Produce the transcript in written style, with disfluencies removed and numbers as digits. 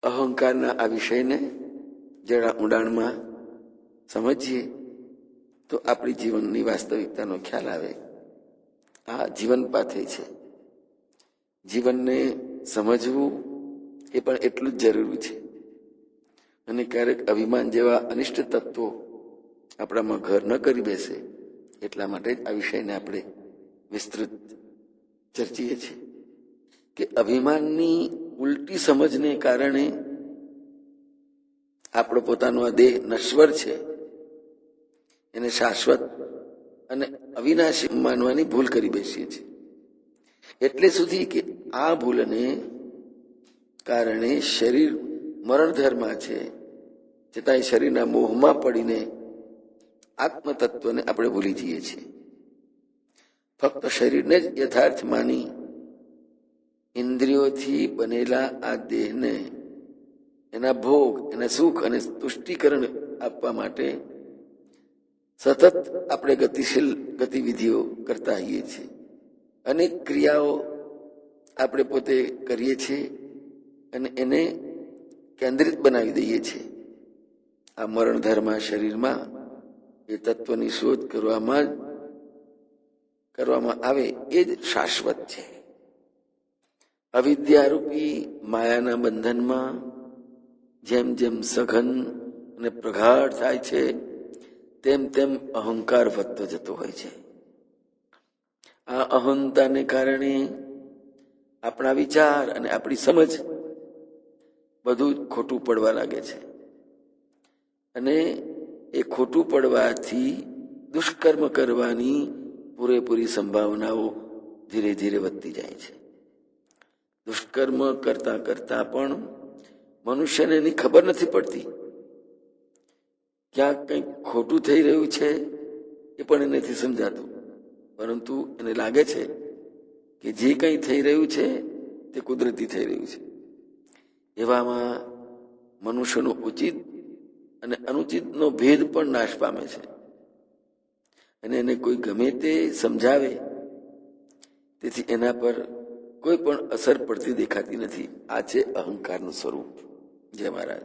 અહંકારના આ વિષયને જરા ઊંડાણમાં સમજીએ તો આપણી જીવનની વાસ્તવિકતાનો ખ્યાલ આવે. આ જીવન પાથે છે. જીવનને સમજવું એ પણ એટલું જ જરૂરી છે. અને ક્યારેક અભિમાન જેવા અનિષ્ટ તત્વો આપણામાં ઘર ન કરી બેસે એટલા માટે જ આ વિષયને આપણે વિસ્તૃત ચર્ચીએ છીએ કે અભિમાનની ઉલટી સમજને કારણે આપણો પોતાનો આ દેહ નશ્વર છે એને શાશ્વત અને અવિનાશી માનવાની ભૂલ કરી બેસીએ છીએ. એટલે સુધી કે આ ભૂલને કારણે શરીર મરણધરમાં છે, છતાંય શરીરના મોહમાં પડીને આત્મતત્વને આપણે ભૂલી જઈએ છીએ. ફક્ત શરીરને જ યથાર્થ માની ઇન્દ્રિયોથી બનેલા આ દેહને એના ભોગ, એના સુખ અને તુષ્ટિકરણ આપવા માટે સતત આપણે ગતિશીલ ગતિવિધિઓ કરતા આવીએ છીએ. અનેક ક્રિયાઓ આપણે પોતે કરીએ છીએ અને એને કેન્દ્રિત બનાવી દઈએ છીએ. આ મરણધર્મા શરીરમાં એ તત્વની શોધ કરવામાં આવે એ જ શાશ્વત છે. અવિદ્યારૂપી માયાના બંધનમાં જેમ જેમ સઘન અને પ્રગાઢ થાય છે તેમ તેમ અહંકાર વધતો જતો હોય છે. આ અહંતાને કારણે આપણા વિચાર અને આપણી સમજ બધું જ ખોટું પડવા લાગે છે. અને એ ખોટું પડવાથી દુષ્કર્મ કરવાની પૂરેપૂરી સંભાવનાઓ ધીરે ધીરે વધતી જાય છે. દુષ્કર્મ કરતા કરતા પણ મનુષ્યને એની ખબર નથી પડતી. ક્યાંક કંઈક ખોટું થઈ રહ્યું છે એ પણ એને નથી સમજાતું, પરંતુ એને લાગે છે કે જે કંઈ થઈ રહ્યું છે તે કુદરતી થઈ રહ્યું છે. એવામાં મનુષ્યનો ઉચિત અને અનુચિતનો ભેદ પણ નાશ પામે છે. અને એને કોઈ ગમે તે સમજાવે તેથી એના પર કોઈ પણ અસર પડતી દેખાતી નથી. આ છે અહંકારનું સ્વરૂપ. જય મહારાજ.